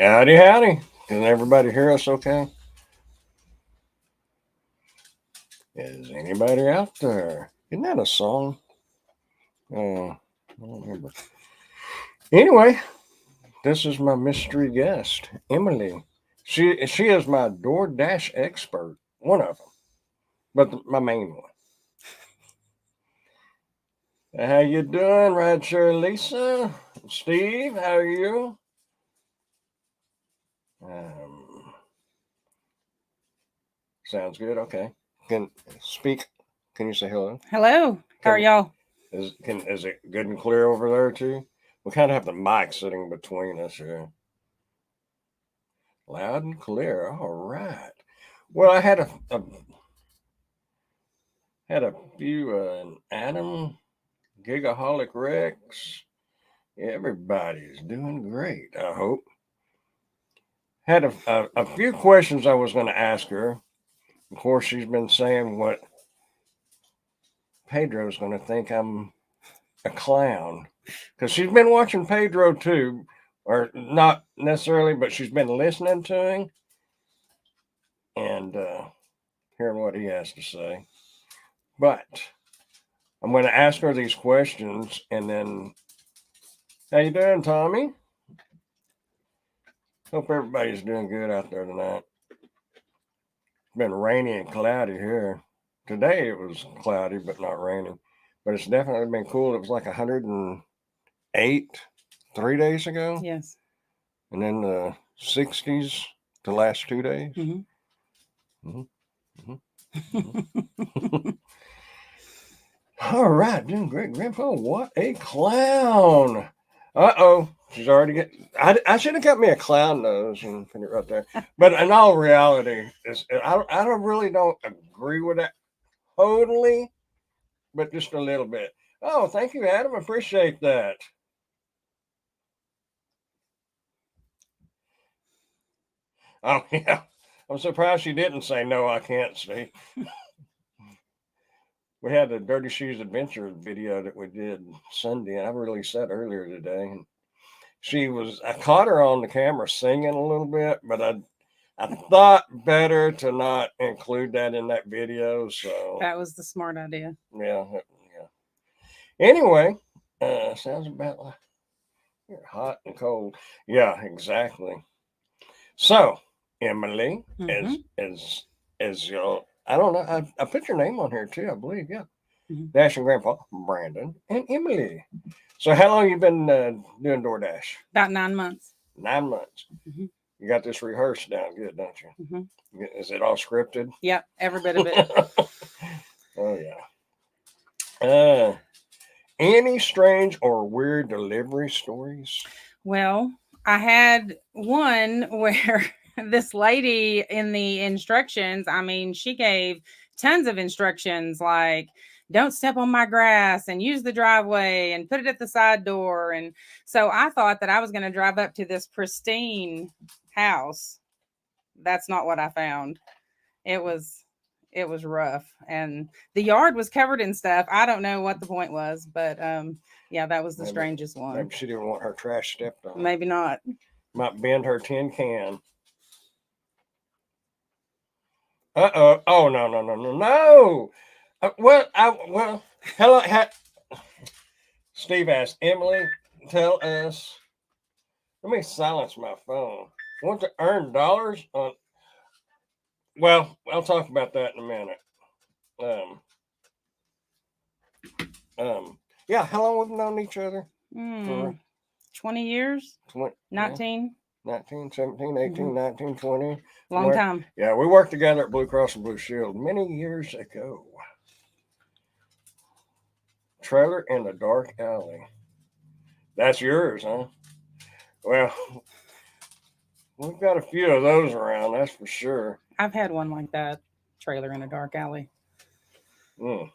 Howdy, howdy. Can everybody hear us okay? Is anybody out there? Isn't that a song? I don't remember. Anyway, this is my mystery guest, Emily. She is my DoorDash expert, one of them, but my main one. How you doing, Roger, Lisa, Steve? How are you? Um, Sounds good. Okay. Can speak. Can you say hello? Hello. How are Can y'all? is it good and clear over there too? We kind of have the mic sitting between us here. Loud and clear. All right. Well, I had a few Adam Gigaholic Rex. Everybody's doing great. I hope. Had a few questions I was going to ask her. Of course, she's been saying what Pedro's going to think I'm a clown because she's been watching Pedro too, or not necessarily, but she's been listening to him and hearing what he has to say. But I'm going to ask her these questions, and then, how you doing, Tommy? Hope everybody's doing good out there tonight. It's been rainy and cloudy here. Today it was cloudy, but not raining. But it's definitely been cool. It was like 108 3 days ago, Yes. and then the 60s the last 2 days. Mm-hmm. All right, doing great, Grandpa. What a clown! Uh-oh, she's already get. I should have got me a clown nose and put it right there. But in all reality, I don't really don't agree with that totally, but just a little bit. Oh, thank you, Adam. Appreciate that. Oh yeah, I'm surprised she didn't say no. I can't see. We had the Dirty Shoes Adventure video that we did Sunday, and I released that earlier today. And I caught her on the camera singing a little bit, but I thought better to not include that in that video. So That was the smart idea. yeah, yeah. Anyway, sounds about like you're hot and cold. Yeah, exactly. So Emily, Mm-hmm. as you know, I don't know. I put your name on here too. I believe. Yeah, Mm-hmm. Dash and Grandpa Brandon and Emily. So how long you been doing DoorDash? About 9 months. 9 months. Mm-hmm. You got this rehearsed down good, don't you? Mm-hmm. Is it all scripted? Yep, every bit of it. Oh yeah. Any strange or weird delivery stories? Well, I had one where this lady in the instructions, I mean, she gave tons of instructions like don't step on my grass and use the driveway and put it at the side door. And so I thought that I was going to drive up to this pristine house. That's not what I found. It was it was rough, and the yard was covered in stuff. I don't know what the point was, but yeah, that was the Maybe, strangest one. maybe she didn't want her trash stepped on. Maybe not. Might bend her tin can. Uh-oh. Oh no no no no no. Well, hello. Steve asked Emily, tell us. Let me silence my phone. Want to earn dollars on? Well, I'll talk about that in a minute. Um, yeah. How long we've known each other? For Mm, 20 years. 20, yeah, 19. 19, 17, 18, Mm-hmm. 19, 20. Long time. Yeah, we worked together at Blue Cross and Blue Shield many years ago. Trailer in the dark alley. That's yours, huh? Well, we've got a few of those around, that's for sure. I've had one like that. Trailer in a dark alley. Mm,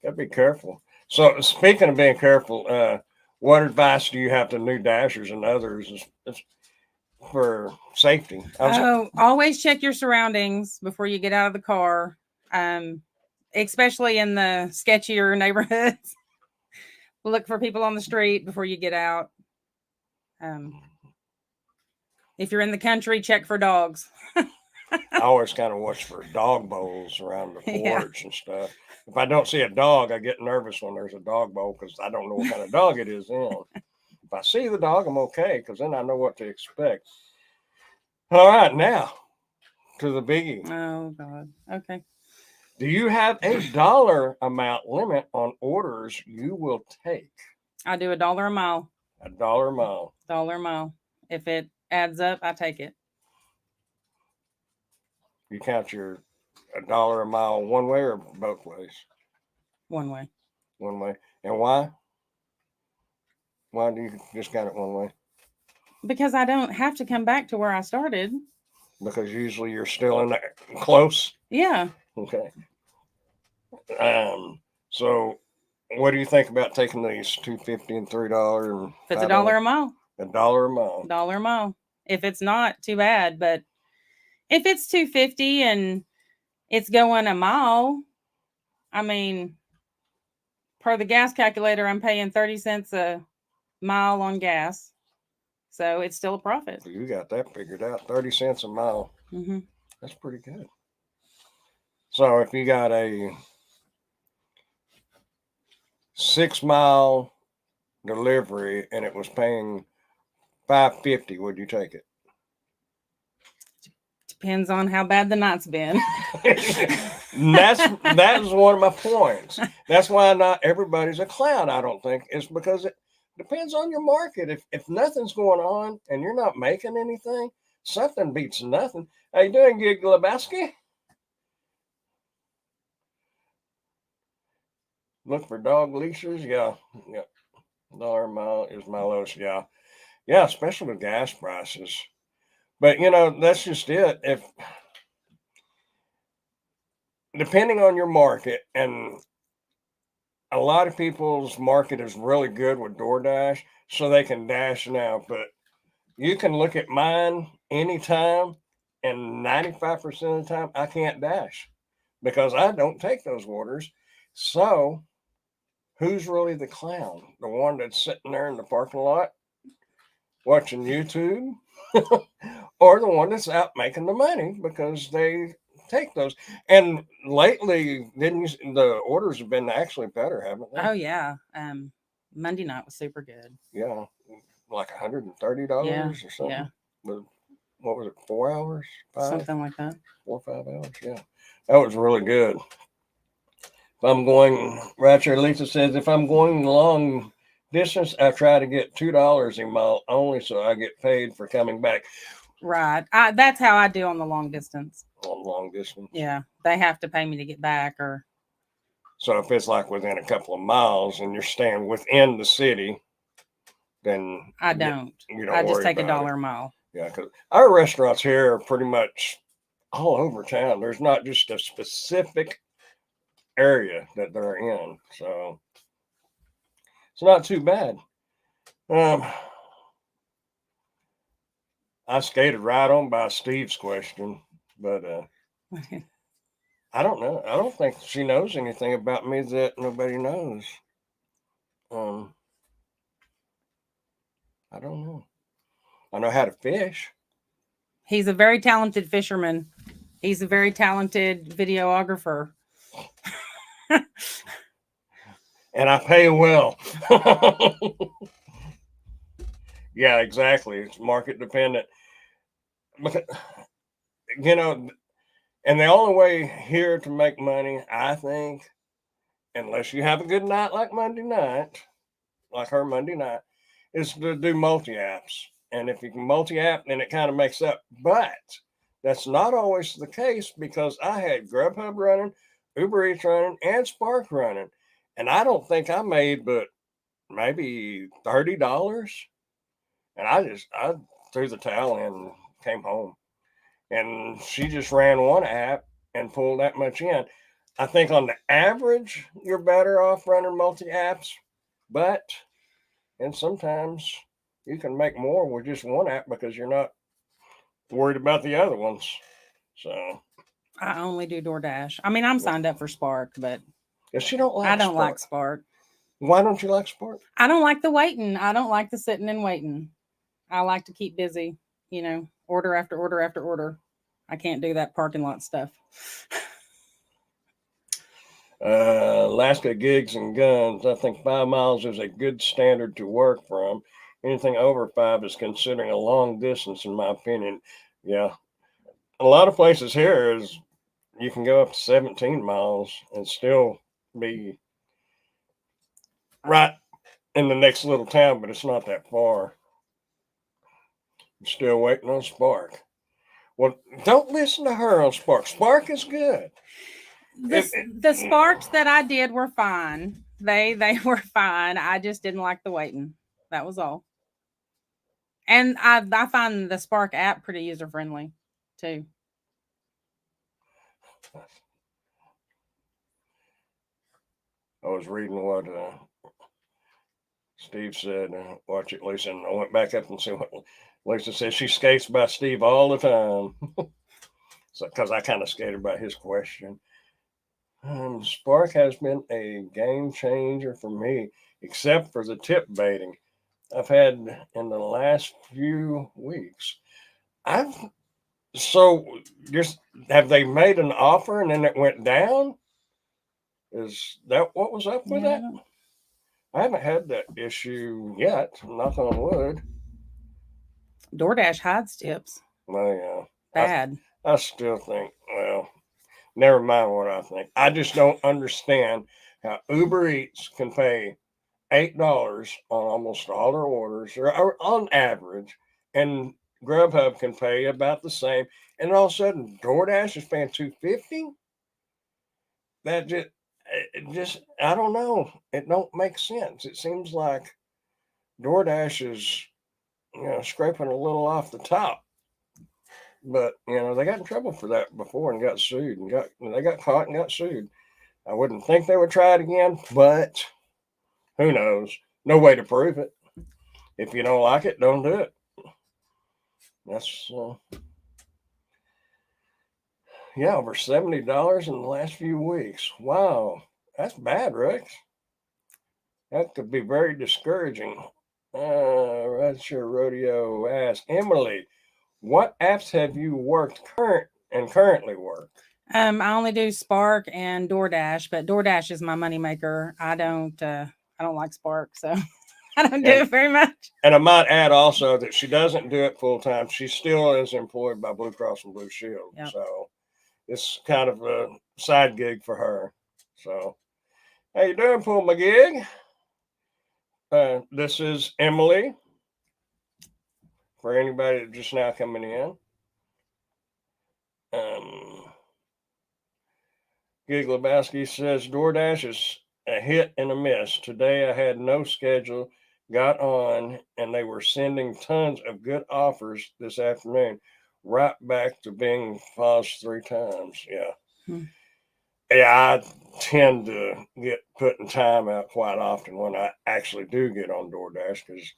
Gotta be careful. So, speaking of being careful, what advice do you have to new dashers and others for safety? Oh, always check your surroundings before you get out of the car. Um, Especially in the sketchier neighborhoods. Look for people on the street before you get out. Um, If you're in the country, check for dogs. I always kind of watch for dog bowls around the Yeah. porch and stuff. If I don't see a dog, I get nervous when there's a dog bowl because I don't know what kind of dog it is in. If I see the dog, I'm okay because then I know what to expect. All right, now to the biggie. Oh God. Okay. Do you have a dollar amount limit on orders you will take? I do $1 a mile. $1 a mile. $1 a mile. If it adds up, I take it. You count your $1 a mile one way or both ways? One way. One way. And why? Why do you just count it one way? Because I don't have to come back to where I started. Because usually you're still in there close. Yeah. Okay. So what do you think about taking these $2.50 and $3 and If it's $1 a mile. $1 a mile. $1 a mile. If it's not, too bad. But if it's $2.50 and it's going a mile, I mean, per the gas calculator, I'm paying 30 cents a mile on gas. So it's still a profit. You got that figured out. 30 cents a mile. Mm-hmm. That's pretty good. So if you got a 6-mile delivery and it was paying $5.50, would you take it? Depends on how bad the night's been. That's one of my points. That's why not everybody's a clown, I don't think. It's because it depends on your market. If nothing's going on and you're not making anything, something beats nothing. How you doing, Gig Lebowski? Look for dog leashes. Yeah. $1 a mile is my lowest. Yeah, especially with gas prices. But that's just it. If depending on your market, and a lot of people's market is really good with DoorDash, so they can dash now. But you can look at mine anytime, and 95% of the time I can't dash because I don't take those orders. So who's really the clown? The one that's sitting there in the parking lot watching YouTube, or the one that's out making the money because they take those? And lately, the orders have been actually better, haven't they? Oh yeah. Monday night was super good. Yeah, like $130 or something. Yeah. What was it? 4 hours? 5? Something like that. 4 or 5 hours. Yeah, that was really good. If I'm going, Ratchet Lisa says, if I'm going long distance, I try to get $2 a mile only, so I get paid for coming back. Right. That's how I do on the long distance. On long distance. Yeah, they have to pay me to get back, or. So if it's like within a couple of miles and you're staying within the city, then I don't. You don't I just take worry about $1 a mile. Yeah, because our restaurants here are pretty much all over town. There's not just a specific area that they're in, so it's not too bad. I skated right on by Steve's question, but I don't know. I don't think she knows anything about me that nobody knows. I don't know. I know how to fish. He's a very talented fisherman. He's a very talented videographer. And I pay well. Yeah, exactly. It's market dependent. But, and the only way here to make money, I think, unless you have a good night like Monday night, like her Monday night, is to do multi-apps. And if you can multi-app, then it kind of makes up. But that's not always the case because I had Grubhub running, Uber Eats running, and Spark running. And I don't think I made but maybe $30. And I threw the towel in and came home. And she just ran one app and pulled that much in. I think on the average, you're better off running multi-apps, and sometimes you can make more with just one app because you're not worried about the other ones. So I only do DoorDash. I mean, I'm signed up for Spark, but she don't like I don't like Spark. Why don't you like Spark? I don't like the waiting. I don't like the sitting and waiting. I like to keep busy. order after order after order. I can't do that parking lot stuff. Alaska gigs and guns. I think 5 miles is a good standard to work from. Anything over 5 is considering a long distance, in my opinion. Yeah, a lot of places here is you can go up to 17 miles and still be right in the next little town, but it's not that far. I'm still waiting on Spark. Well, don't listen to her on Spark. Spark is good. The sparks that I did were fine. They were fine. I just didn't like the waiting. That was all. And I find the Spark app pretty user friendly too. I was reading what Steve said. Watch it, Lisa. And I went back up and see what Lisa said. She skates by Steve all the time. So, because I kind of skated by his question. Spark has been a game changer for me, except for the tip baiting I've had in the last few weeks. I've so just have they made an offer and then it went down? Is that what was up with that? I haven't had that issue yet. Knock on wood. DoorDash hides tips. Well, yeah. Bad. I still think, well, never mind what I think. I just don't understand how Uber Eats can pay $8 on almost all their orders, or on average, and Grubhub can pay about the same, and all of a sudden DoorDash is paying $2.50. That just I don't know. It don't make sense. It seems like DoorDash is scraping a little off the top. But they got in trouble for that before and got sued and they got caught and got sued. I wouldn't think they would try it again, but who knows? No way to prove it. If you don't like it, don't do it. That's over $70 in the last few weeks. Wow, that's bad, Rex. That could be very discouraging. Rideshare Rodeo asks Emily, what apps have you currently work? I only do Spark and DoorDash, but DoorDash is my moneymaker. I don't like Spark, so I don't do it very much. And I might add also that she doesn't do it full time. She still is employed by Blue Cross and Blue Shield. Yep. So it's kind of a side gig for her. So how you doing, Pull My Gig? This is Emily. For anybody that's just now coming in. Gig Lebowski says DoorDash is a hit and a miss. Today I had no schedule, got on, and they were sending tons of good offers this afternoon. Right back to being paused 3 times. Yeah. Yeah, I tend to get putting time out quite often when I actually do get on DoorDash because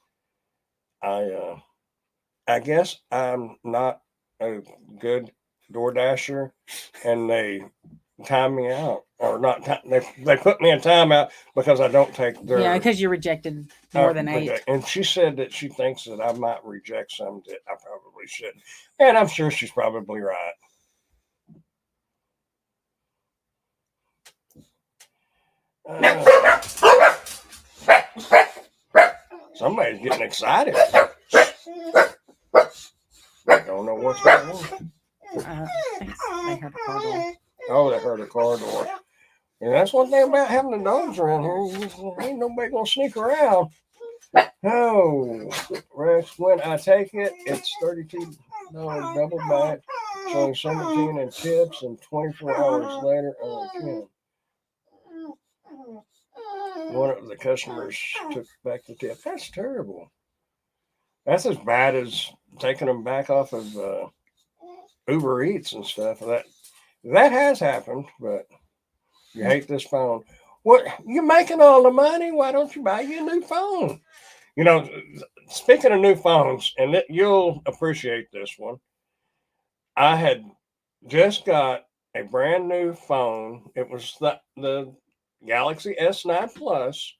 I guess I'm not a good DoorDasher, and they time me out, or not. They put me in timeout because I don't take their. Yeah, because you rejected more than 8. And she said that she thinks that I might reject some that I probably shouldn't, and I'm sure she's probably right. Somebody's getting excited. I don't know what's going on. They heard a car door. Oh, they heard a car door. And that's one thing about having the dogs around here. Ain't nobody going to sneak around. Oh, Rex, when I take it, it's $32 double back, showing 17 in tips, and 24 hours later on account. One of the customers took back the tip. That's terrible. That's as bad as taking them back off of Uber Eats and stuff. That has happened, but you hate this phone. What? You're making all the money. Why don't you buy you a new phone? Speaking of new phones, and you'll appreciate this one. I had just got a brand new phone. It was the Galaxy S9 Plus,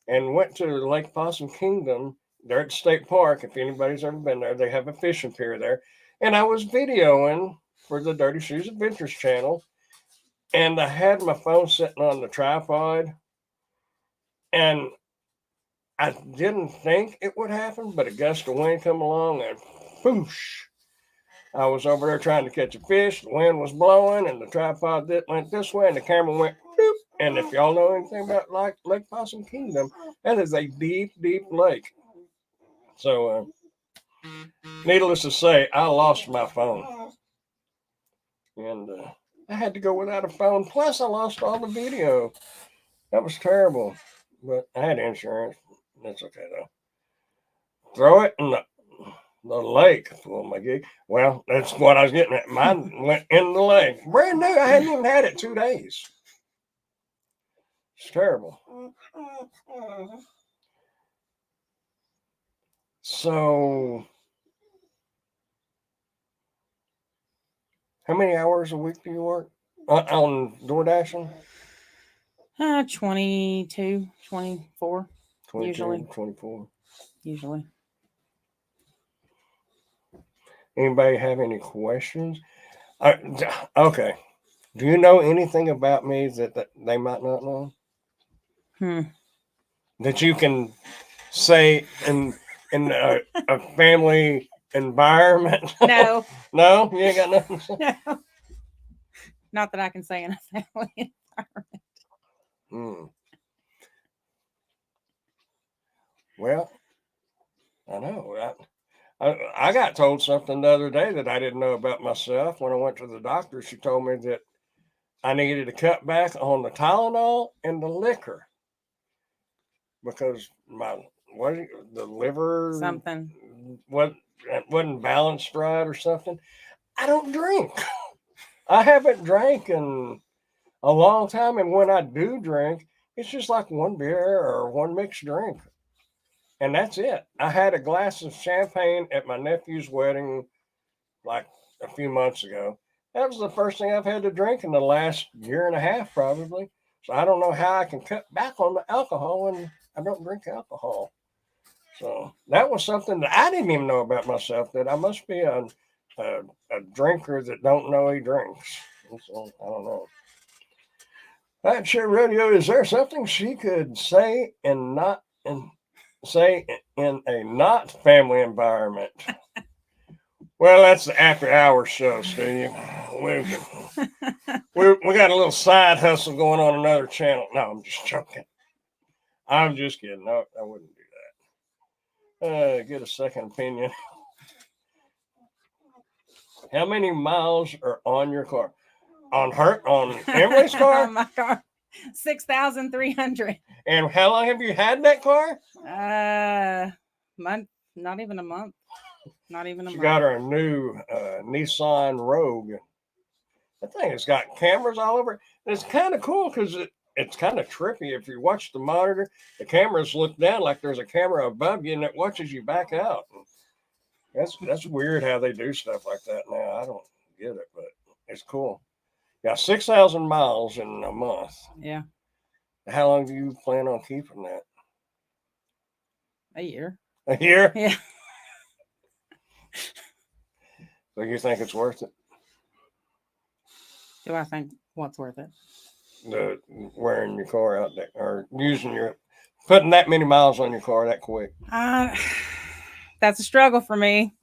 and went to Lake Possum Kingdom they're at the state park. If anybody's ever been there, they have a fishing pier there. And I was videoing for the Dirty Shoes Adventures channel. And I had my phone sitting on the tripod. And I didn't think it would happen, but a gust of wind come along and whoosh. I was over there trying to catch a fish. The wind was blowing, and the tripod went this way, and the camera went boop. And if y'all know anything about Lake Possum Kingdom, that is a deep, deep lake. So, needless to say, I lost my phone, and I had to go without a phone. Plus, I lost all the video. That was terrible, but I had insurance. That's okay though. Throw it in the lake for my gig. Well, that's what I was getting at. Mine went in the lake. Brand new. I hadn't even had it 2 days. It's terrible. So, how many hours a week do you work on DoorDashing? 22, 24. 22, Usually. 24. Usually. Anybody have any questions? Okay. Do you know anything about me that they might not know? That you can say in a family environment? No. No? You ain't got nothing to say? No. Not that I can say in a family environment. Well, I know. I got told something the other day that I didn't know about myself. When I went to the doctor, she told me that I needed to cut back on the Tylenol and the liquor because the liver Something wasn't balanced right or something. I don't drink. I haven't drank in a long time, and when I do drink, it's just like one beer or one mixed drink. And that's it. I had a glass of champagne at my nephew's wedding like a few months ago. That was the first thing I've had to drink in the last year and a half, probably. So I don't know how I can cut back on the alcohol when I don't drink alcohol. So that was something that I didn't even know about myself, that I must be a drinker that don't know he drinks. So I don't know. That share radio, is there something she could say and not say in a not family environment? Well, that's the after hours show, Steve. We got a little side hustle going on another channel. No, I'm just joking. I'm just kidding. No, I wouldn't do that. Get a second opinion. How many miles are on your car? On Emily's car? On my car. 6,300. And how long have you had that car? Not even a month. Not even a month. She got her a new Nissan Rogue. That thing has got cameras all over it. And it's kind of cool because it's kind of trippy. If you watch the monitor, the cameras look down like there's a camera above you, and it watches you back out. That's weird how they do stuff like that now. I don't get it, but it's cool. Yeah, 6,000 miles in a month. Yeah. How long do you plan on keeping that? A year. A year? Yeah. So you think it's worth it? Do I think what's worth it? The wearing your car out there or putting that many miles on your car that quick? That's a struggle for me.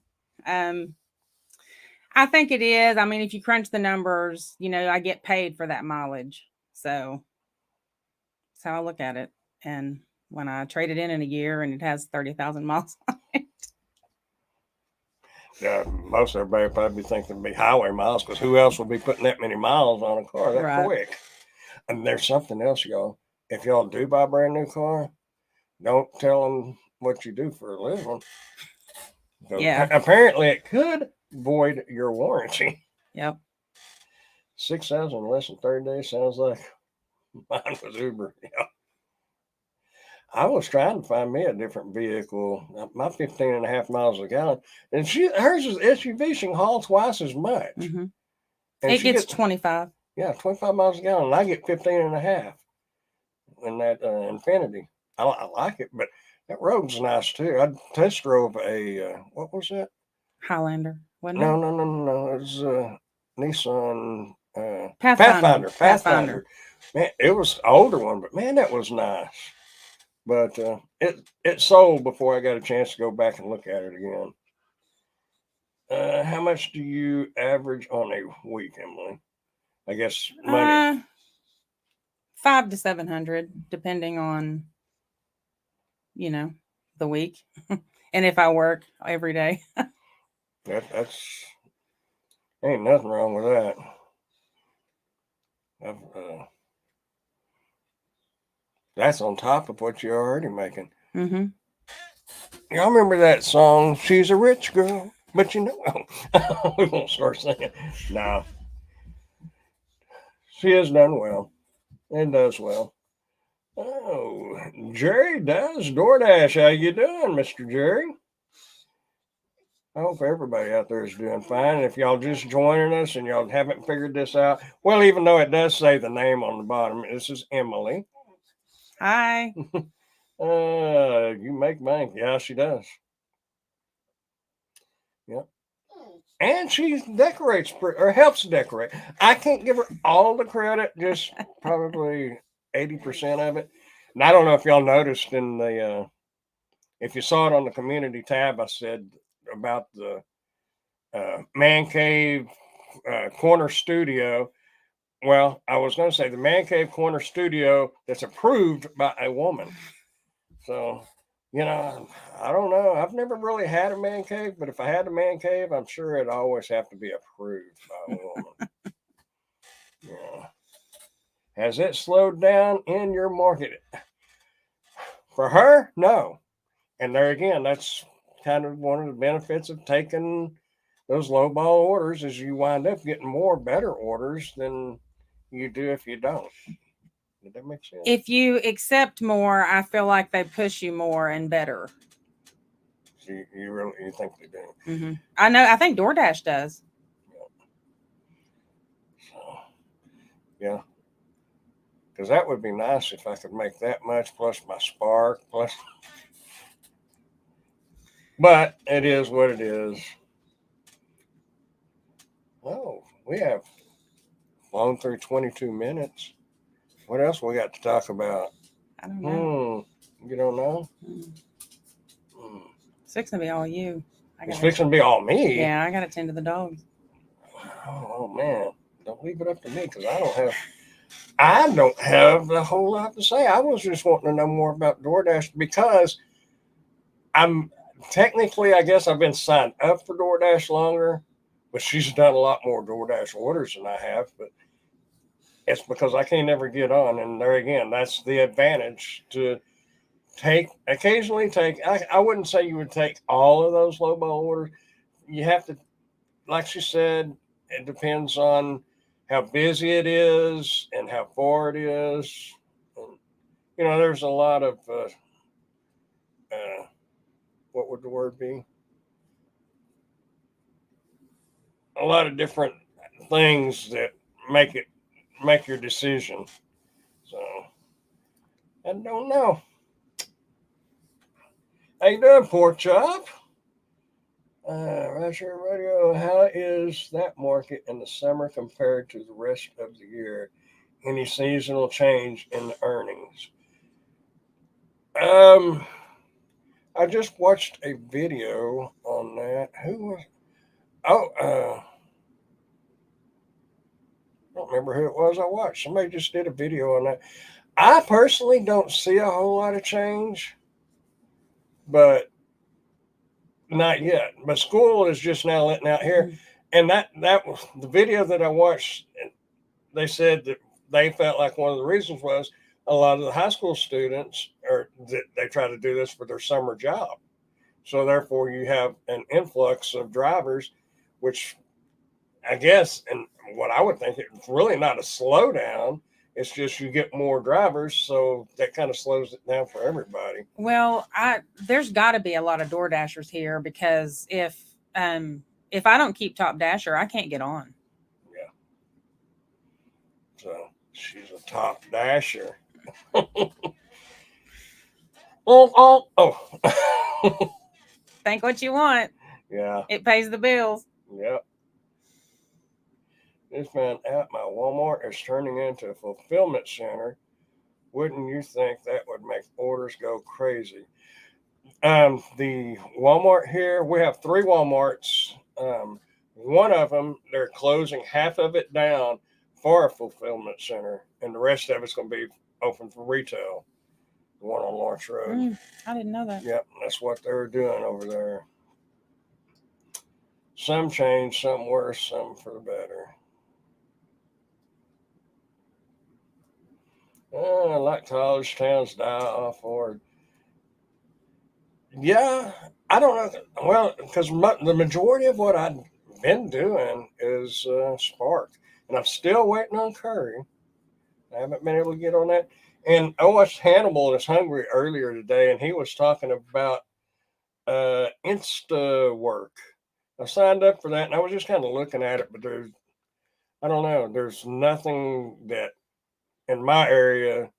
I think it is. I mean, if you crunch the numbers, I get paid for that mileage. So that's how I look at it. And when I trade it in a year and it has 30,000 miles on it. Yeah, most everybody would probably think it'd be highway miles because who else would be putting that many miles on a car that quick? And there's something else, y'all. If y'all do buy a brand new car, don't tell them what you do for a living. Yeah. Apparently, it could void your warranty. Yep. 6,000 in less than 30 days sounds like mine was Uber. Yeah. I was trying to find me a different vehicle. My 15 and a half miles a gallon. And hers is SUV. She can haul twice as much. Mm-hmm. And it gets 25. Yeah, 25 miles a gallon. And I get 15 and a half in that Infinity. I like it, but That road's nice too. I test drove a what was that? Highlander, wasn't No, it? no, no, no, no. It was Nissan Pathfinder. Pathfinder. Pathfinder. Pathfinder. Man, it was an older one, but man, that was nice. But it sold before I got a chance to go back and look at it again. How much do you average on a week, Emily? I guess money. 500 to 700, depending on, you know, the week. And if I work every day. That's ain't nothing wrong with that. That's on top of what you're already making. Mm-hmm. Y'all remember that song? She's a rich girl, but you know, we won't start singing. No, she has done well and does well. Oh, Jerry does DoorDash. How you doing, Mr. Jerry? I hope everybody out there is doing fine. And if y'all just joining us and y'all haven't figured this out, well, even though it does say the name on the bottom, this is Emily. Hi. You make bank. Yeah, she does. Yep. And she decorates or helps decorate. I can't give her all the credit, just probably 80% of it. And I don't know if y'all noticed in the, if you saw it on the community tab, I said about the man cave corner studio. Well, I was going to say the man cave corner studio that's approved by a woman. So, I don't know. I've never really had a man cave, but if I had a man cave, I'm sure it'd always have to be approved by a woman. Yeah. Has it slowed down in your market? For her, no. And there again, that's kind of one of the benefits of taking those low ball orders is you wind up getting more better orders than you do if you don't. Did that make sense? If you accept more, I feel like they push you more and better. You really think they do? Mm-hmm. I know. I think DoorDash does. So, yeah. Because that would be nice if I could make that much plus my spark plus. But it is what it is. Oh, we have flown through 22 minutes. What else we got to talk about? I don't know. You don't know? It's fixing to be all you. It's fixing to be all me. Yeah, I got to tend to the dogs. Oh man, don't leave it up to me because I don't have a whole lot to say. I was just wanting to know more about DoorDash because I'm technically, I guess I've been signed up for DoorDash longer, but she's done a lot more DoorDash orders than I have. But it's because I can't ever get on, and there again, that's the advantage to occasionally take. I wouldn't say you would take all of those low ball orders. You have to, like she said, it depends on how busy it is and how far it is. And, there's a lot of what would the word be? A lot of different things that make your decision. So I don't know. How you doing, pork chop? Roger Radio. How is that market in the summer compared to the rest of the year? Any seasonal change in the earnings? I just watched a video on that. Who was? Oh, I don't remember who it was I watched. Somebody just did a video on that. I personally don't see a whole lot of change, but not yet. But school is just now letting out here, and that was the video that I watched. They said that they felt like one of the reasons was a lot of the high school students they try to do this for their summer job. So therefore, you have an influx of drivers, which I guess, and what I would think, it's really not a slowdown. It's just you get more drivers, so that kind of slows it down for everybody. Well, there's got to be a lot of Door Dashers here because if I don't keep Top Dasher, I can't get on. Yeah. So she's a top dasher. Oh. Think what you want. Yeah. It pays the bills. Yep. This man at my Walmart is turning into a fulfillment center. Wouldn't you think that would make orders go crazy? The Walmart here, we have three Walmarts. One of them, they're closing half of it down for a fulfillment center, and the rest of it's going to be open for retail. The one on Lawrence Road. I didn't know that. Yep, that's what they're doing over there. Some change, some worse, some for the better. Like college towns die off, or yeah, I don't know. Well, because the majority of what I've been doing is Spark, and I'm still waiting on Curry. I haven't been able to get on that. And I watched Hannibal is Hungry earlier today, and he was talking about Insta work. I signed up for that, and I was just kind of looking at it, but I don't know, there's nothing that in my area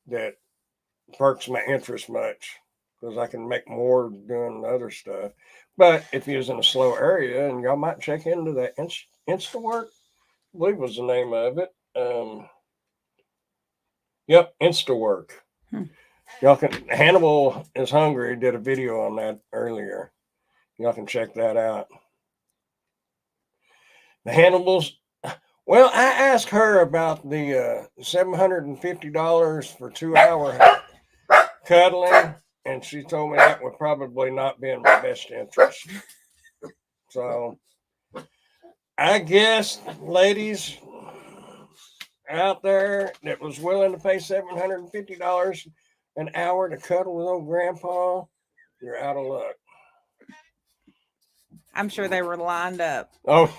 that perks my interest much because I can make more doing other stuff. But if you're in a slow area, and y'all might check into that Insta work, I believe was the name of it. Yep, Insta work. Y'all can. Hannibal is Hungry did a video on that earlier. Y'all can check that out. The Hannibals. Well, I asked her about the $750 for 2 hour cuddling, and she told me that would probably not be in my best interest. So, I guess, ladies out there that was willing to pay $750 an hour to cuddle with old grandpa, you're out of luck. I'm sure they were lined up. Oh,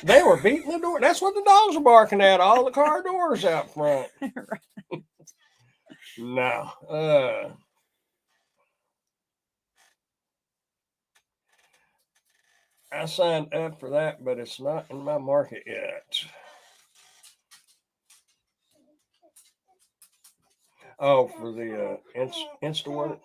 they were beating the door. That's what the dogs were barking at. All the car doors out front. Right. No. I signed up for that, but it's not in my market yet. Oh, for the Insta work?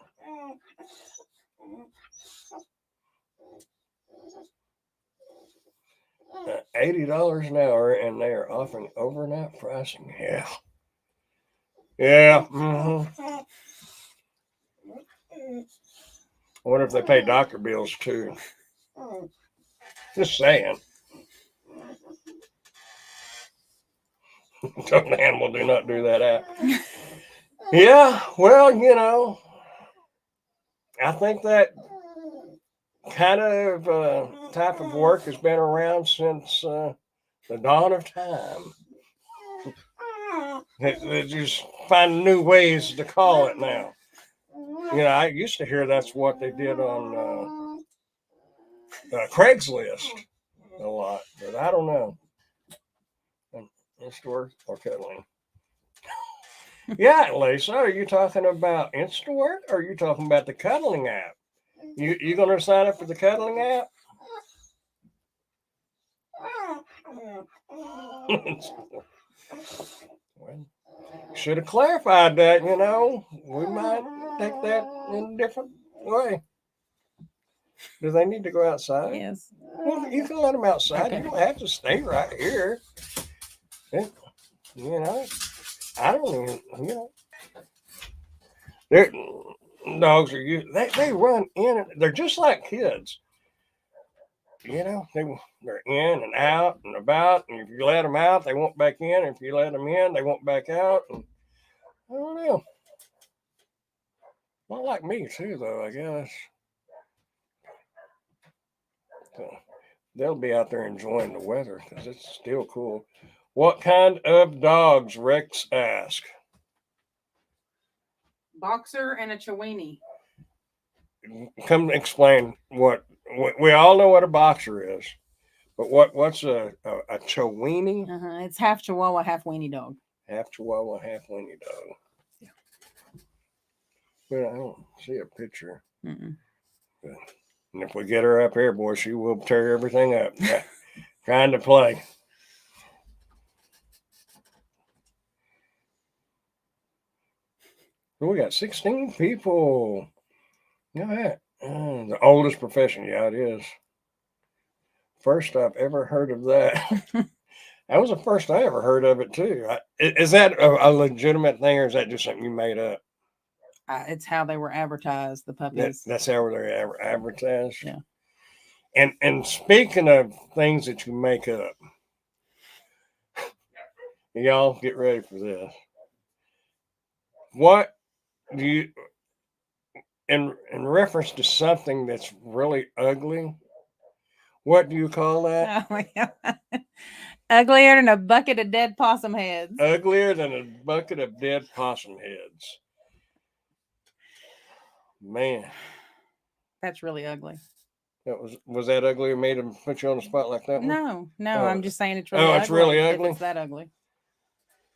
$80 an hour, and they are offering overnight pricing. Yeah. Yeah. Mm-hmm. I wonder if they pay doctor bills too. Just saying. Tell the animal do not do that app. Yeah, well, I think that kind of type of work has been around since the dawn of time. They just find new ways to call it now. I used to hear that's what they did on Craigslist a lot, but I don't know. Insta or cuddling. Yeah, Lisa, are you talking about Instawork or are you talking about the cuddling app? You gonna sign up for the cuddling app? Well, should have clarified that, We might take that in a different way. Do they need to go outside? Yes. Well, you can let them outside. Okay. You don't have to stay right here. I don't even, Their dogs they run in and they're just like kids. They're in and out and about, and if you let them out, they won't back in. If you let them in, they won't back out. And I don't know. Not like me too, though. I guess so they'll be out there enjoying the weather because it's still cool. What kind of dogs? Rex asked. Boxer and a Chiweenie. Come explain what we all know what a boxer is, but what's a Chiweenie? It's half Chihuahua, half weenie dog. Half Chihuahua, half weenie dog. Yeah. But I don't see a picture. And if we get her up here, boy, she will tear everything up. Trying to play. So we got 16 people. Look at that. The oldest profession. Yeah, it is. First I've ever heard of that. That was the first I ever heard of it too. Is that a legitimate thing, or is that just something you made up? It's how they were advertised, the puppies. That's how they're advertised. Yeah. And speaking of things that you make up, y'all get ready for this. What do you, in reference to something that's really ugly, what do you call that? Oh my God. Uglier than a bucket of dead possum heads. Uglier than a bucket of dead possum heads. Man, That's really ugly. that was that ugly? Or made him put you on the spot like that one? No, Oh. I'm just saying it's really ugly. It's really ugly? If it's that ugly.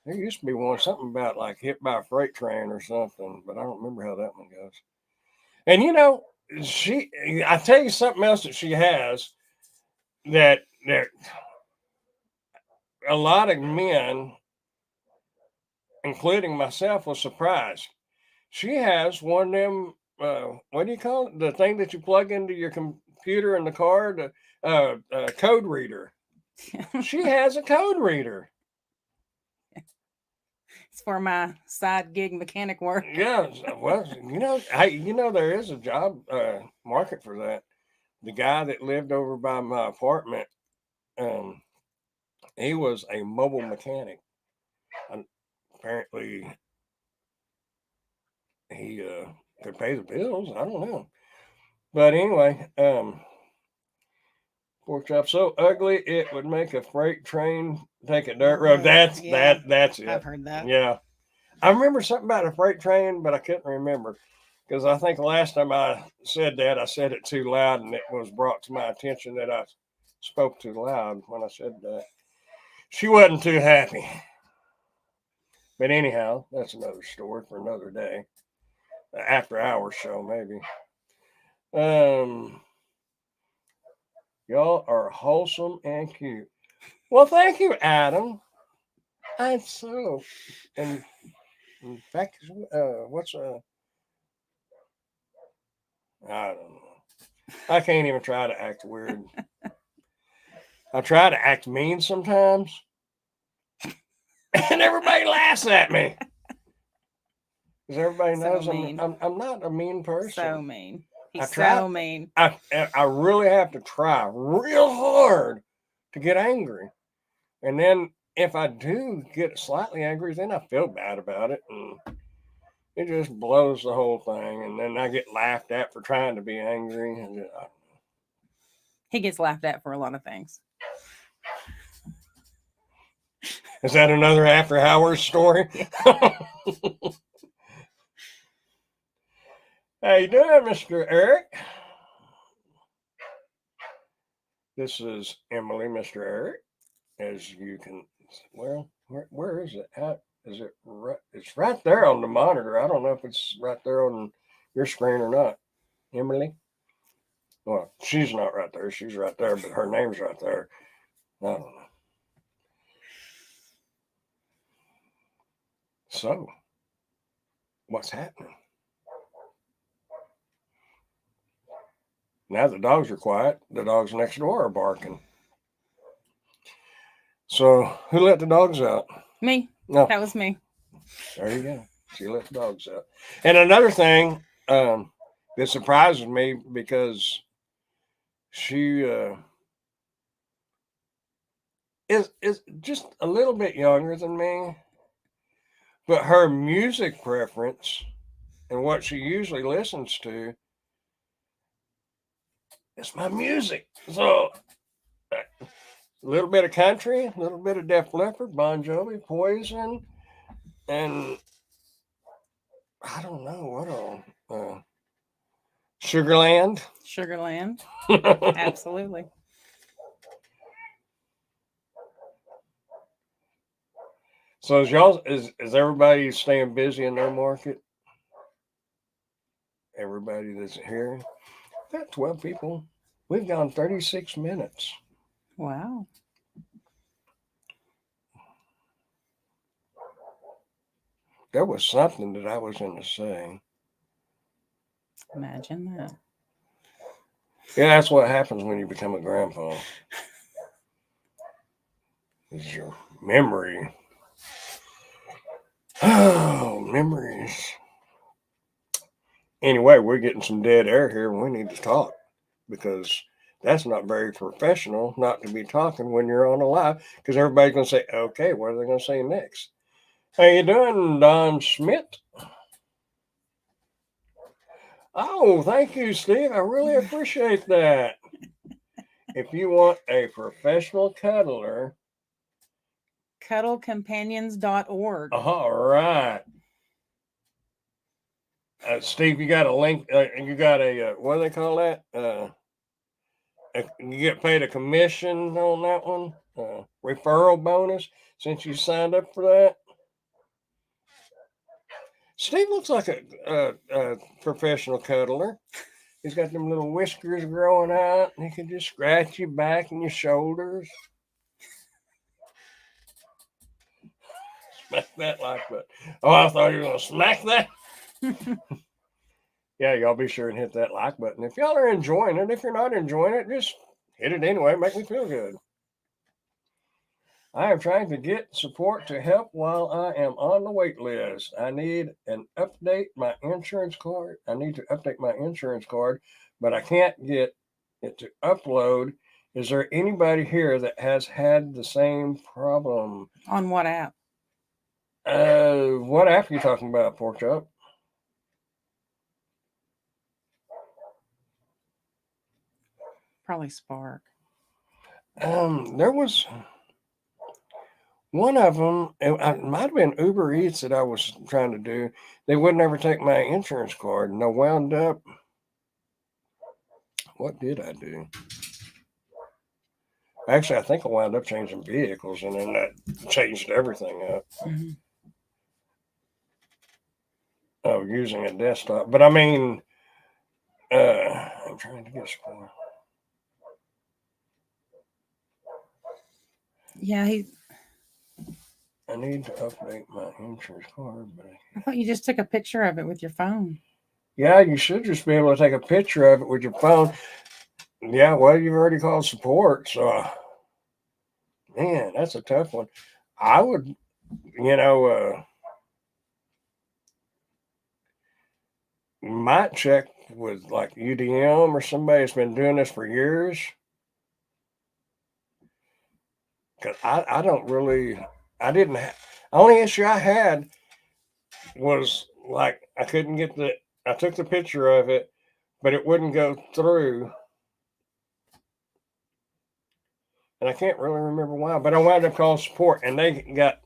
There used to be one, something about like hit by a freight train or something, but I don't remember how that one goes. And you know, I tell you something else that she has that a lot of men, including myself, was surprised. She has one of them, what do you call it? The thing that you plug into your computer in the car, the code reader. She has a code reader. It's for my side gig mechanic work. Yeah, well, there is a job market for that. The guy that lived over by my apartment, he was a mobile mechanic. And apparently, he could pay the bills. I don't know, but anyway, pork chop so ugly it would make a freight train take a dirt road. That's it. I've heard that. Yeah, I remember something about a freight train, but I couldn't remember because I think the last time I said that, I said it too loud, and it was brought to my attention that I spoke too loud when I said that. She wasn't too happy. But anyhow, that's another story for another day. After hours show, maybe. Y'all are wholesome and cute. Well, thank you, Adam. I'm so. And in fact, what's I don't know. I can't even try to act weird. I try to act mean sometimes, and everybody laughs at me. Because everybody knows So mean. I'm not a mean person. So mean. He's so mean. I really have to try real hard to get angry. And then if I do get slightly angry, then I feel bad about it. And it just blows the whole thing. And then I get laughed at for trying to be angry. And he gets laughed at for a lot of things. Is that another after hours story? How you doing, Mr. Eric? This is Emily, Mr. Eric. As you can, well, where is it? Is it right? It's right there on the monitor. I don't know if it's right there on your screen or not. Emily? Well, she's not right there. She's right there, but her name's right there. I don't know. So, what's happening? Now the dogs are quiet. The dogs next door are barking. So, who let the dogs out? Me. No. That was me. There you go. She let the dogs out. And another thing that surprises me because she is just a little bit younger than me, but her music preference and what she usually listens to is my music. So a little bit of country, a little bit of Def Leppard, Bon Jovi, Poison, and I don't know what all. Sugarland. Sugarland. Absolutely. So is everybody staying busy in their market? Everybody that's here. Got 12 people. We've gone 36 minutes. Wow. There was something that I was going to say. Imagine that. Yeah, that's what happens when you become a grandpa. Is your memory. Oh, memories. Anyway, we're getting some dead air here and we need to talk because that's not very professional not to be talking when you're on a live because everybody's going to say, okay, what are they going to say next? How you doing, Don Schmidt? Oh, thank you, Steve. I really appreciate that. If you want a professional cuddler, cuddlecompanions.org. all right. Steve, you got a link. You got a what do they call that? You get paid a commission on that one. Referral bonus since you signed up for that. Steve looks like a professional cuddler. He's got them little whiskers growing out, and he can just scratch your back and your shoulders. Smack that like button. Oh, I thought you were going to smack that. Yeah, y'all be sure and hit that like button. If y'all are enjoying it, if you're not enjoying it, just hit it anyway. Make me feel good. I am trying to get support to help while I am on the wait list. I need an update my insurance card. I need to update my insurance card, but I can't get it to upload. Is there anybody here that has had the same problem? On what app? What app are you talking about, Pork Chop? Probably Spark. There was one of them. It might have been Uber Eats that I was trying to do. They would never take my insurance card, and I wound up. What did I do? Actually, I think I wound up changing vehicles, and then that changed everything up. Mm-hmm. Oh, using a desktop, but I mean, I'm trying to get Spark. Yeah, I need to update my insurance card, but I thought you just took a picture of it with your phone. yeah, you should just be able to take a picture of it with your phone. Yeah, well, you've already called support, so man, that's a tough one. I would, might check with like UDM or somebody that's been doing this for years. Because I don't really, I didn't, only issue I had was like I couldn't get I took the picture of it, but it wouldn't go through. And I can't really remember why, but I wound up calling support and they got,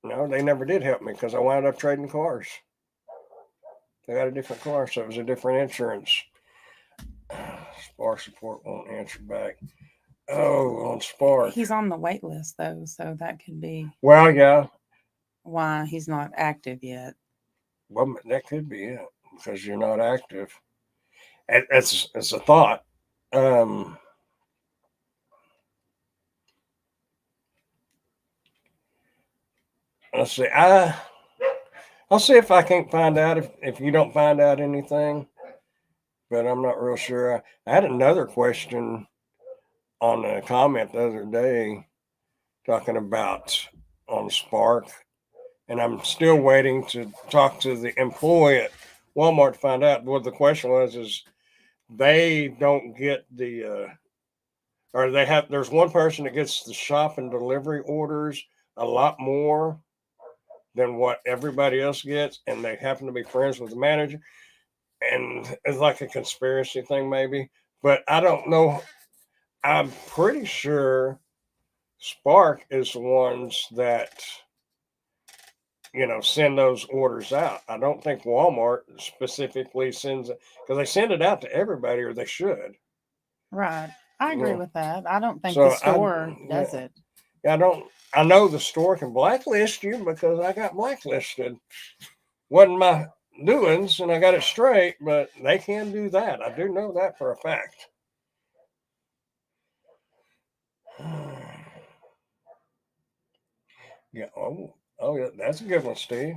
no, they never did help me because I wound up trading cars. They got a different car, so it was a different insurance. Spark support won't answer back. Oh, on Spark. He's on the wait list though, so that could be Well, yeah. why he's not active yet. Well, that could be it because you're not active. It's a thought. Let's see. I'll see if I can't find out if you don't find out anything, but I'm not real sure. I had another question on a comment the other day talking about on Spark, and I'm still waiting to talk to the employee at Walmart to find out what the question was. Is they don't get or they have. There's one person that gets the shop and delivery orders a lot more than what everybody else gets, and they happen to be friends with the manager, and it's like a conspiracy thing, maybe. But I don't know. I'm pretty sure Spark is the ones that send those orders out. I don't think Walmart specifically sends it because they send it out to everybody, or they should. Right. I agree with that. I don't think So the store does it. I know the store can blacklist you because I got blacklisted. Wasn't my doings, and I got it straight, but they can do that. I do know that for a fact. Yeah. Oh, yeah. That's a good one, Steve.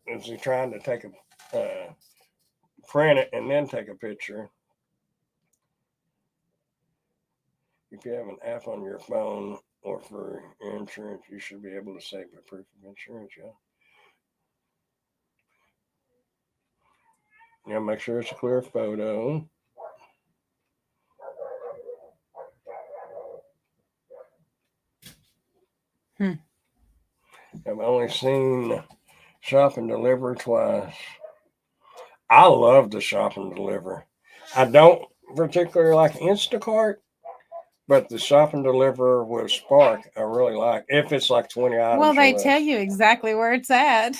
Is he trying to take print it and then take a picture? If you have an app on your phone or for insurance, you should be able to save a proof of insurance. Yeah. Yeah. Make sure it's a clear photo. Hmm. I've only seen shop and deliver twice. I love the shop and deliver. I don't particularly like Instacart, but the shop and deliver with Spark, I really like. If it's like 20 Well, items or they less. tell you exactly where it's at.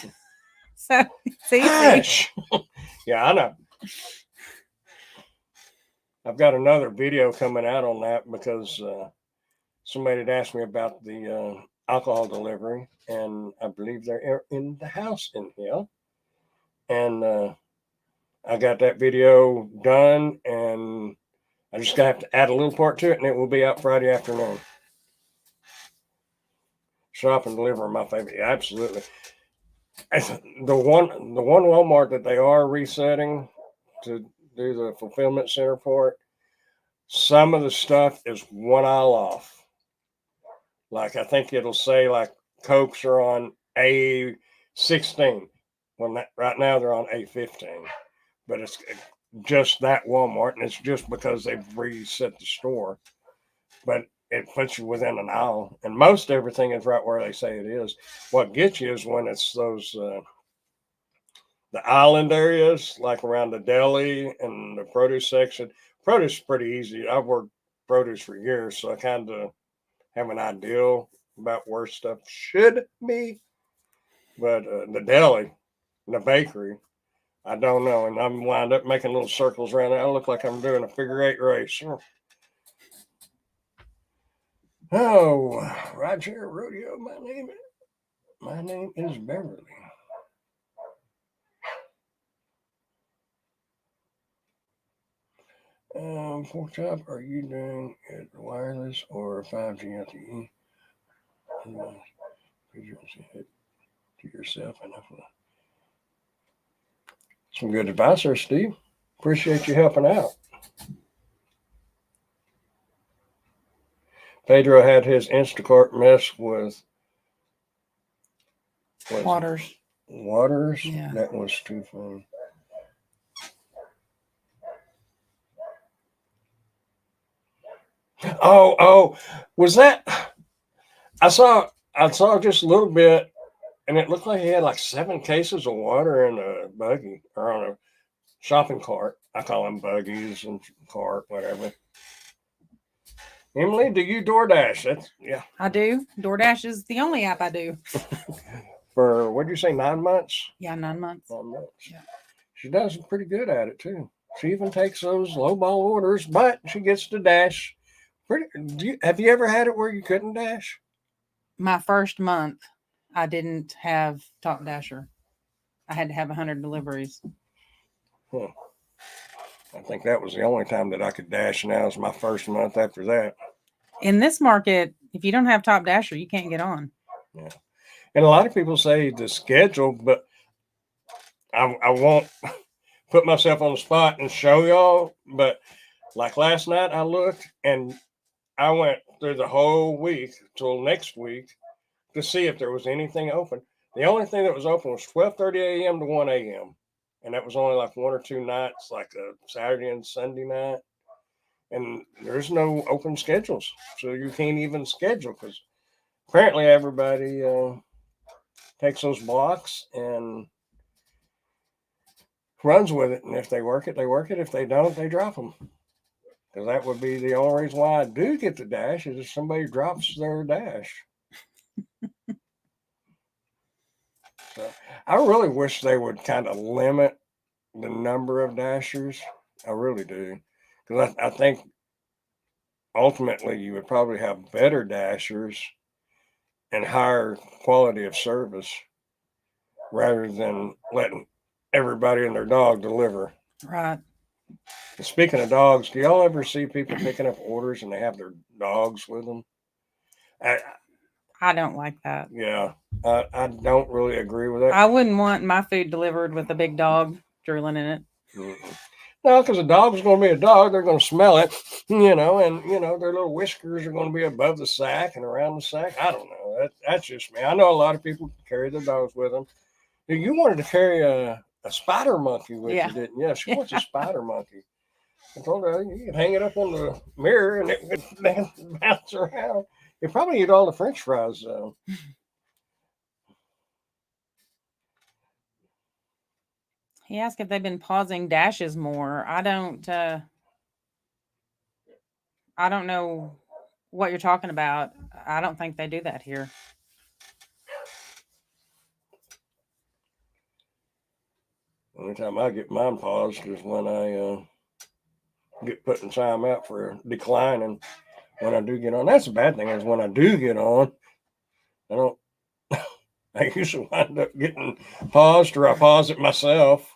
So it's easy. Hush! Yeah, I know. I've got another video coming out on that because somebody had asked me about the alcohol delivery, and I believe they're in the house in here. And I got that video done, and I just gotta have to add a little part to it, and it will be out Friday afternoon. Shop and deliver are my favorite. Yeah, absolutely. The one Walmart that they are resetting to do the fulfillment center part, some of the stuff is one aisle off. Like I think it'll say like Cokes are on A16. When right now they're on A15. But it's just that Walmart, and it's just because they've reset the store. But it puts you within an aisle, and most everything is right where they say it is. What gets you is when it's those the island areas, like around the deli and the produce section. Produce is pretty easy. I've worked produce for years, so I kind of have an idea about where stuff should be. But the deli and the bakery, I don't know. And I'm wound up making little circles around it. I look like I'm doing a figure eight race. Oh, Roger Rodeo. My name is Beverly. Pork chop, are you doing it wireless or 5G LTE? To yourself and some good advice there, Steve. Appreciate you helping out. Pedro had his Instacart mess with Waters. Waters. Yeah. That was too funny. Oh, was that? I saw just a little bit, and it looked like he had like 7 cases of water in a buggy or on a shopping cart. I call them buggies and cart, whatever. Emily, do you DoorDash? That's yeah. I do. DoorDash is the only app I do. For what'd you say, 9 months? Yeah, 9 months. 9 months. Yeah. She does pretty good at it too. She even takes those low ball orders, but she gets to dash. Have you ever had it where you couldn't dash? My first month, I didn't have Top Dasher. I had to have 100 deliveries. Huh. I think that was the only time that I could dash. Now is my first month after that. In this market, if you don't have Top Dasher, you can't get on. Yeah. And a lot of people say the schedule, but I won't put myself on the spot and show y'all. But like last night, I looked and I went through the whole week till next week to see if there was anything open. The only thing that was open was 12:30 a.m. to 1 a.m. And that was only like one or two nights, like a Saturday and Sunday night. And there's no open schedules. So you can't even schedule because apparently everybody takes those blocks and runs with it. And if they work it, they work it. If they don't, they drop them. Because that would be the only reason why I do get the dash is if somebody drops their dash. So I really wish they would kind of limit the number of dashers. I really do. Because I think ultimately you would probably have better dashers and higher quality of service rather than letting everybody and their dog deliver. Right. And speaking of dogs, do y'all ever see people picking up orders and they have their dogs with them? I don't like that. Yeah, I don't really agree with that. I wouldn't want my food delivered with a big dog drooling in it. Mm-mm. No, because a dog's going to be a dog. They're going to smell it, and their little whiskers are going to be above the sack and around the sack. I don't know. That's just me. I know a lot of people carry their dogs with them. You wanted to carry a spider monkey with Yeah. you, didn't you? Yeah, she wants a spider monkey. I told her you could hang it up on the mirror and it would bounce around. You probably eat all the French fries though. He asked if they've been pausing dashes more. I don't know what you're talking about. I don't think they do that here. The only time I get mine paused is when I get put in time out for declining. When I do get on, that's the bad thing is when I do get on, I don't. I usually wind up getting paused or I pause it myself.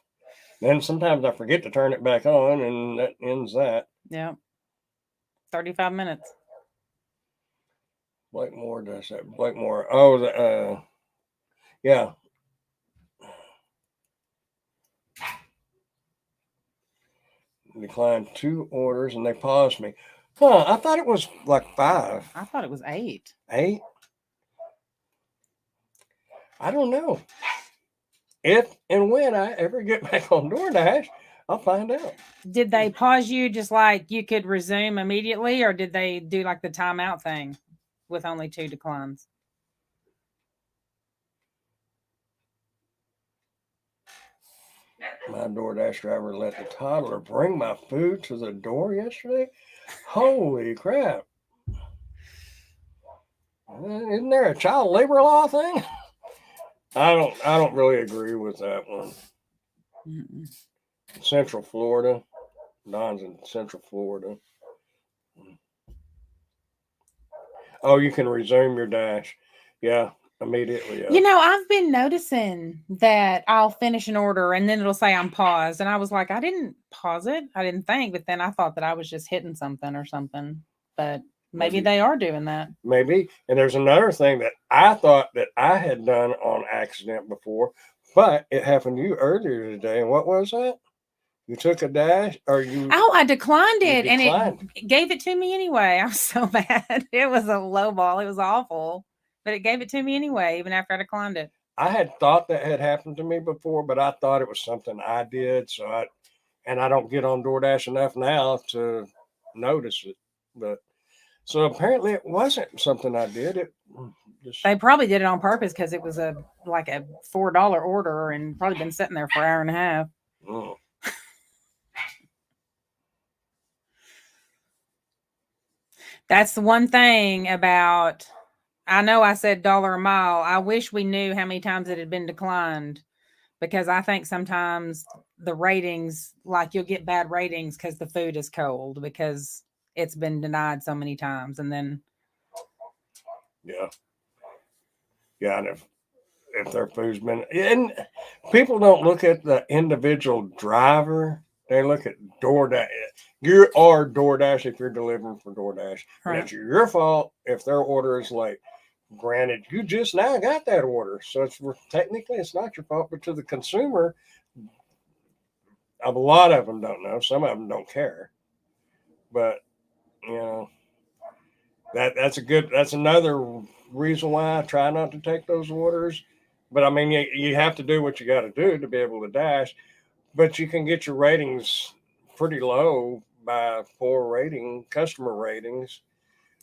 Then sometimes I forget to turn it back on, and that ends that. Yeah. 35 minutes. Blakemore does that. Blakemore. Oh, yeah. Declined 2 orders and they paused me. Huh, I thought it was like 5. I thought it was 8. 8? I don't know. If and when I ever get back on DoorDash, I'll find out. Did they pause you just like you could resume immediately, or did they do like the timeout thing with only 2 declines? My DoorDash driver let the toddler bring my food to the door yesterday. Holy crap. Isn't there a child labor law thing? I don't really agree with that one. Mm-mm. Central Florida. Don's in Central Florida. Oh, you can resume your dash. Yeah, immediately. Yeah. You know, I've been noticing that I'll finish an order and then it'll say I'm paused. And I was like, I didn't pause it. I didn't think, but then I thought that I was just hitting something or something. But maybe they are doing that. Maybe. And there's another thing that I thought that I had done on accident before, but it happened to you earlier today. And what was that? You took a dash or you Oh, I declined it declined. and it gave it to me anyway. I was so mad. It was a low ball. It was awful. But it gave it to me anyway, even after I declined it. I had thought that had happened to me before, but I thought it was something I did. I don't get on DoorDash enough now to notice it. But so apparently it wasn't something I did. It just They probably did it on purpose because it was a $4 order and probably been sitting there for an hour and a half. mm. That's the one thing about, I know I said dollar a mile. I wish we knew how many times it had been declined, because I think sometimes the ratings, like you'll get bad ratings because the food is cold because it's been denied so many times. And then Yeah, and if their food's been, and people don't look at the individual driver, they look at DoorDash. You are DoorDash if you're delivering for DoorDash. And Right. it's your fault if their order is late. Granted, you just now got that order, so technically it's not your fault. But to the consumer, a lot of them don't know. Some of them don't care. But you know that's another reason why I try not to take those orders. But I mean, you have to do what you got to do to be able to dash. But you can get your ratings pretty low by poor customer ratings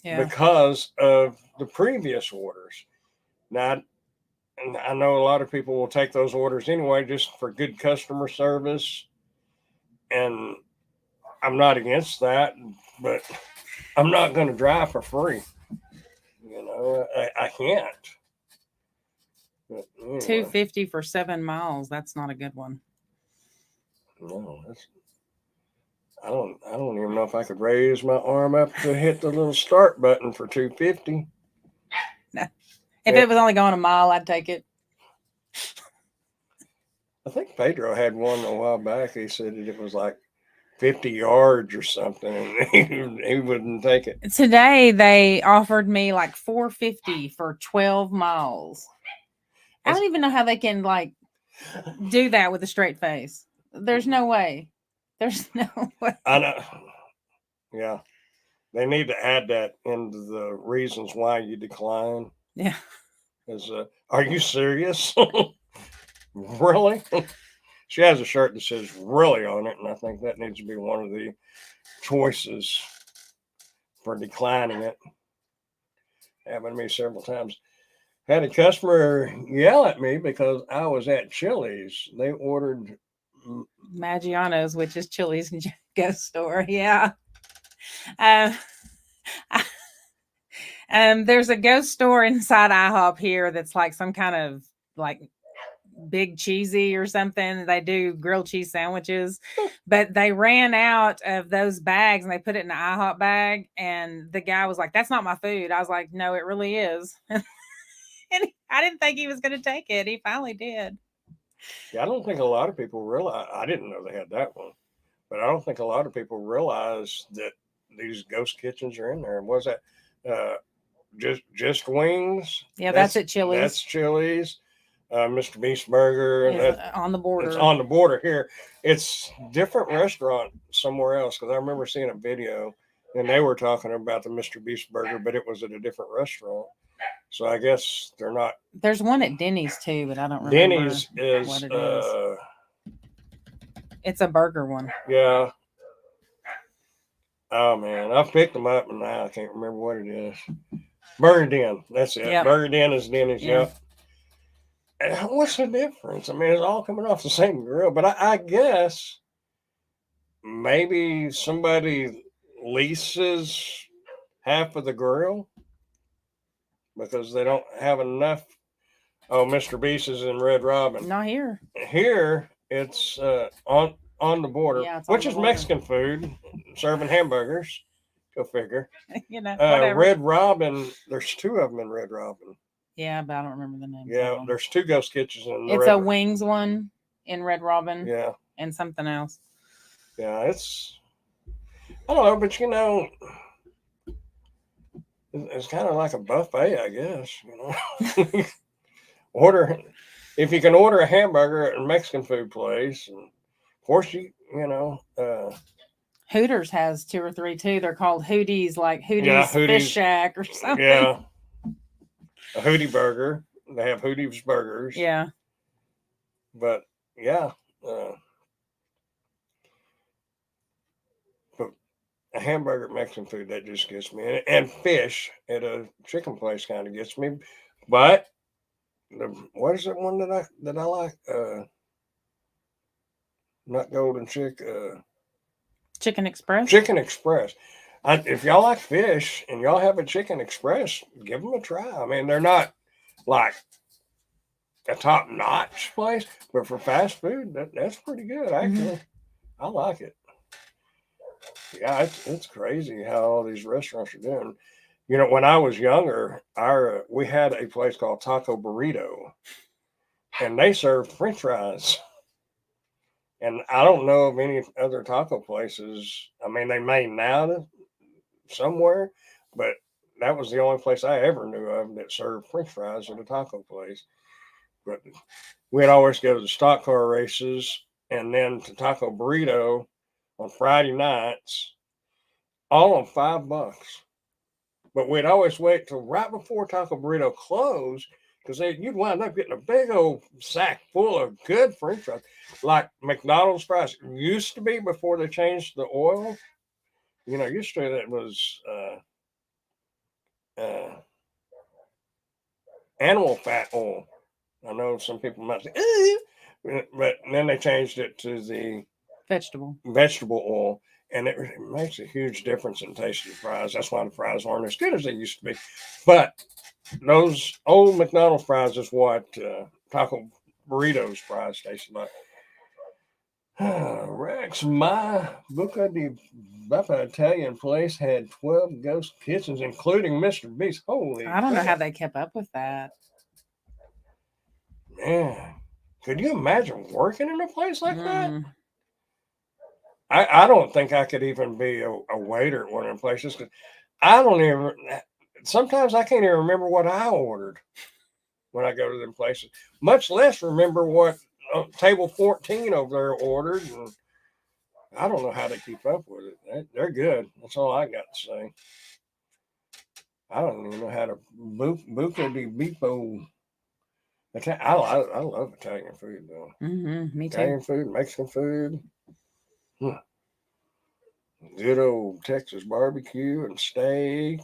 Yeah. because of the previous orders. Now, I know a lot of people will take those orders anyway just for good customer service. And I'm not against that, but I'm not going to drive for free. I can't. But anyway, $2.50 for 7 miles. That's not a good one. no, I don't even know if I could raise my arm up to hit the little start button for $2.50. No. If it was only going a mile, I'd take it. I think Pedro had one a while back. He said it was like 50 yards or something, and he wouldn't take it. Today they offered me like $4.50 for 12 miles. I don't even know how they can like do that with a straight face. There's no way. There's no way. I know. Yeah. They need to add that into the reasons why you decline. Yeah. Are you serious? Really? She has a shirt that says really on it, and I think that needs to be one of the choices for declining it. Happened to me several times. Had a customer yell at me because I was at Chili's. They ordered Maggiano's, which is Chili's ghost store. Yeah. Um, there's a ghost store inside IHOP here that's like some kind of like big cheesy or something. They do grilled cheese sandwiches, but they ran out of those bags and they put it in an IHOP bag. And the guy was like, "That's not my food." I was like, "No, it really is." And I didn't think he was going to take it. He finally did. Yeah, I don't think a lot of people realize. I didn't know they had that one, but I don't think a lot of people realize that these ghost kitchens are in there. And was that just wings? Yeah, that's at Chili's. That's Chili's. Mr. Beast Burger. It's on the border. It's on the border here. It's different restaurant somewhere else because I remember seeing a video and they were talking about the Mr. Beast Burger, but it was at a different restaurant. So I guess they're not. There's one at Denny's too, but I don't remember. Denny's is what it is. It's a burger one. Yeah. Oh man, I've picked them up and now I can't remember what it is. Burger Den. That's it. Yep. Burger Den is Denny's. Yeah. Yep. What's the difference? I mean, it's all coming off the same grill, but I guess maybe somebody leases half of the grill because they don't have enough. Oh, Mr. Beast is in Red Robin. Not here. Here, it's on the border, which is Mexican food, serving hamburgers. Go figure. You know, whatever. Red Robin, there's two of them in Red Robin. Yeah, but I don't remember the name. Yeah, there's two ghost kitchens in It's a wings one in Red Robin. Yeah. And something else. Yeah, it's, I don't know, but you know, it's kind of like a buffet, I guess, you know. If you can order a hamburger at a Mexican food place, and of course you know. Hooters has 2 or 3 too. They're called Hooties, like Hooties Fish Shack or something. Yeah. A Hootie burger. They have Hooties burgers. Yeah. But yeah. But a hamburger Mexican food, that just gets me. And fish at a chicken place kind of gets me. But what is that one that I like? Not Golden Chick. Chicken Express. Chicken Express. If y'all like fish and y'all have a Chicken Express, give them a try. I mean, they're not like a top-notch place, but for fast food, that's pretty good, actually. Mm-hmm. I like it. Yeah, it's crazy how all these restaurants are doing. You know, when I was younger, we had a place called Taco Burrito, and they served French fries. And I don't know of any other taco places. I mean, they may now somewhere, but that was the only place I ever knew of that served French fries at a taco place. But we'd always go to the stock car races and then to Taco Burrito on Friday nights, all on $5. But we'd always wait till right before Taco Burrito closed because you'd wind up getting a big old sack full of good French fries, like McDonald's fries used to be before they changed the oil. You know, used to that was animal fat oil. I know some people might say, but then they changed it to the vegetable oil, and it makes a huge difference in taste of the fries. That's why the fries aren't as good as they used to be. But those old McDonald's fries is what Taco Burrito's fries taste like. Rex, my Buca di Beppa Italian place had 12 ghost kitchens, including Mr. Beast. Holy I don't know how they kept up with that. Man, could you imagine working in a place like that? I don't think I could even be a waiter at one of them places. 'Cause I don't even. Sometimes I can't even remember what I ordered when I go to them places. Much less remember what table 14 over there ordered. And I don't know how they keep up with it. They're good. That's all I got to say. I don't even know how to buco di bipo. I love Italian food though. Me too. Italian food, Mexican food. Good old Texas barbecue and steak.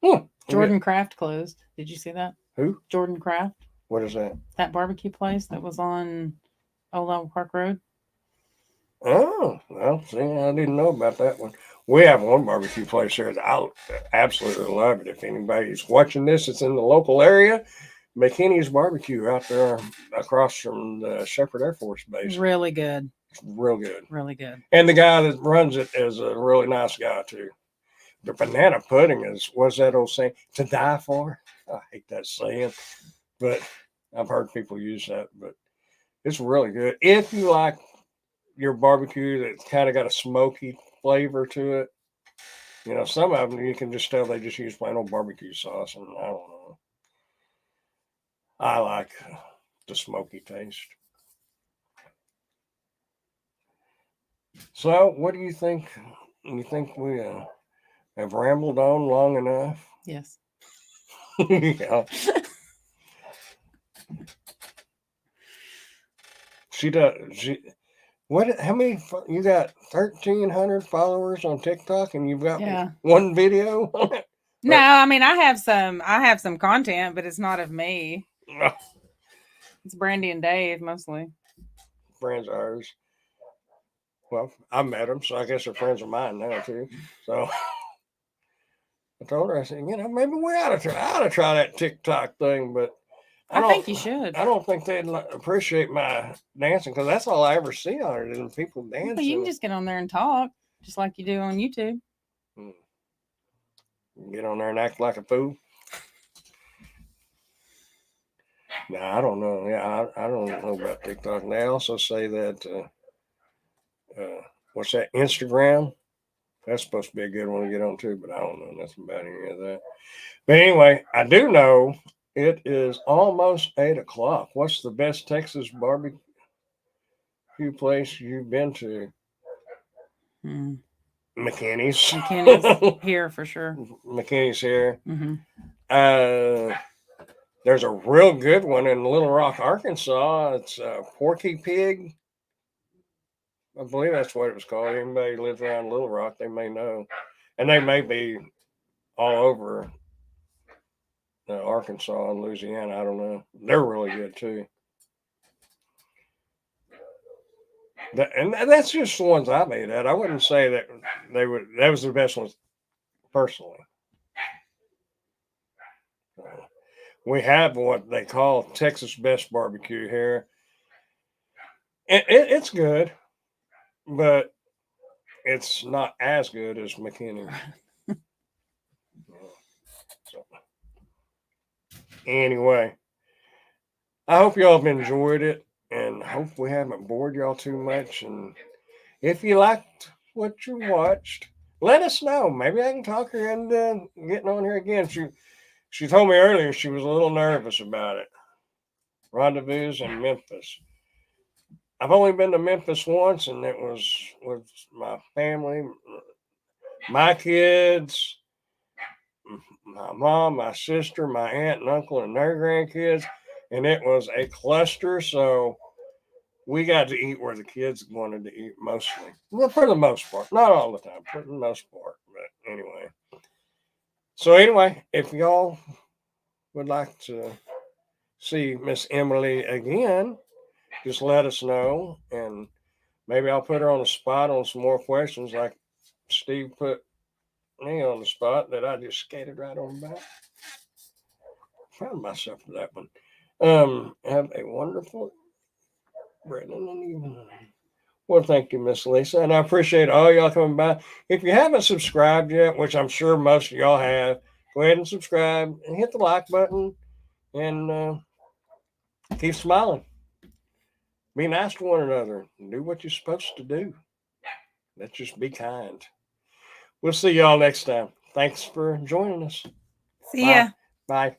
And Jordan Craft closed. Did you see that? Who? Jordan Craft. What is that? That barbecue place that was on Old Level Park Road. Oh, well, see, I didn't know about that one. We have one barbecue place here that I absolutely love it. If anybody's watching this, it's in the local area. McKinney's Barbecue out there across from the Shepherd Air Force Base. Really good. It's real good. Really good. And the guy that runs it is a really nice guy, too. The banana pudding is, what's that old saying? To die for? I hate that saying, but I've heard people use that. But it's really good. If you like your barbecue that's kind of got a smoky flavor to it, you know, some of them you can just tell they just use plain old barbecue sauce, and I don't know. I like the smoky taste. So, what do you think? You think we have rambled on long enough? Yes. Yeah. She does. What? How many? You got 1,300 followers on TikTok, and you've got one video on it. No, I mean I have some content, but it's not of me. No. It's Brandy and Dave mostly. Friends of ours. Well, I met them, so I guess they're friends of mine now too. So I told her, I said, you know, maybe we ought to try that TikTok thing, but I think you should. I don't think they'd appreciate my dancing because that's all I ever see on it is people dancing. Well, you can just get on there and talk, just like you do on YouTube. Get on there and act like a fool. No, I don't know. Yeah, I don't know about TikTok. And they also say that, what's that, Instagram? That's supposed to be a good one to get on too, but I don't know nothing about any of that. But anyway, I do know it is almost 8 o'clock. What's the best Texas barbecue place you've been to? McKinney's. McKinney's here for sure. McKinney's here. Mm-hmm. There's a real good one in Little Rock, Arkansas. It's Porky Pig. I believe that's what it was called. Anybody who lives around Little Rock, they may know. And they may be all over Arkansas and Louisiana. I don't know. They're really good too. And that's just the ones I made at. I wouldn't say that that was the best ones personally. We have what they call Texas Best Barbecue here. It's good, but it's not as good as McKinney. So, anyway, I hope y'all have enjoyed it, and hope we haven't bored y'all too much. And if you liked what you watched, let us know. Maybe I can talk her into getting on here again. She told me earlier she was a little nervous about it. Rendezvous in Memphis. I've only been to Memphis once, and it was with my family, my kids, my mom, my sister, my aunt and uncle, and their grandkids. And it was a cluster, so we got to eat where the kids wanted to eat mostly. Well, for the most part. Not all the time, for the most part. But anyway. So anyway, if y'all would like to see Miss Emily again, just let us know, and maybe I'll put her on the spot on some more questions like Steve put me on the spot that I just skated right on back. Proud of myself for that one. Have a wonderful Brendan and evening. Well, thank you, Miss Lisa, and I appreciate all y'all coming by. If you haven't subscribed yet, which I'm sure most of y'all have, go ahead and subscribe and hit the like button and keep smiling. Be nice to one another and do what you're supposed to do. let's just be kind. We'll see y'all next time. Thanks for joining us. See ya. Bye.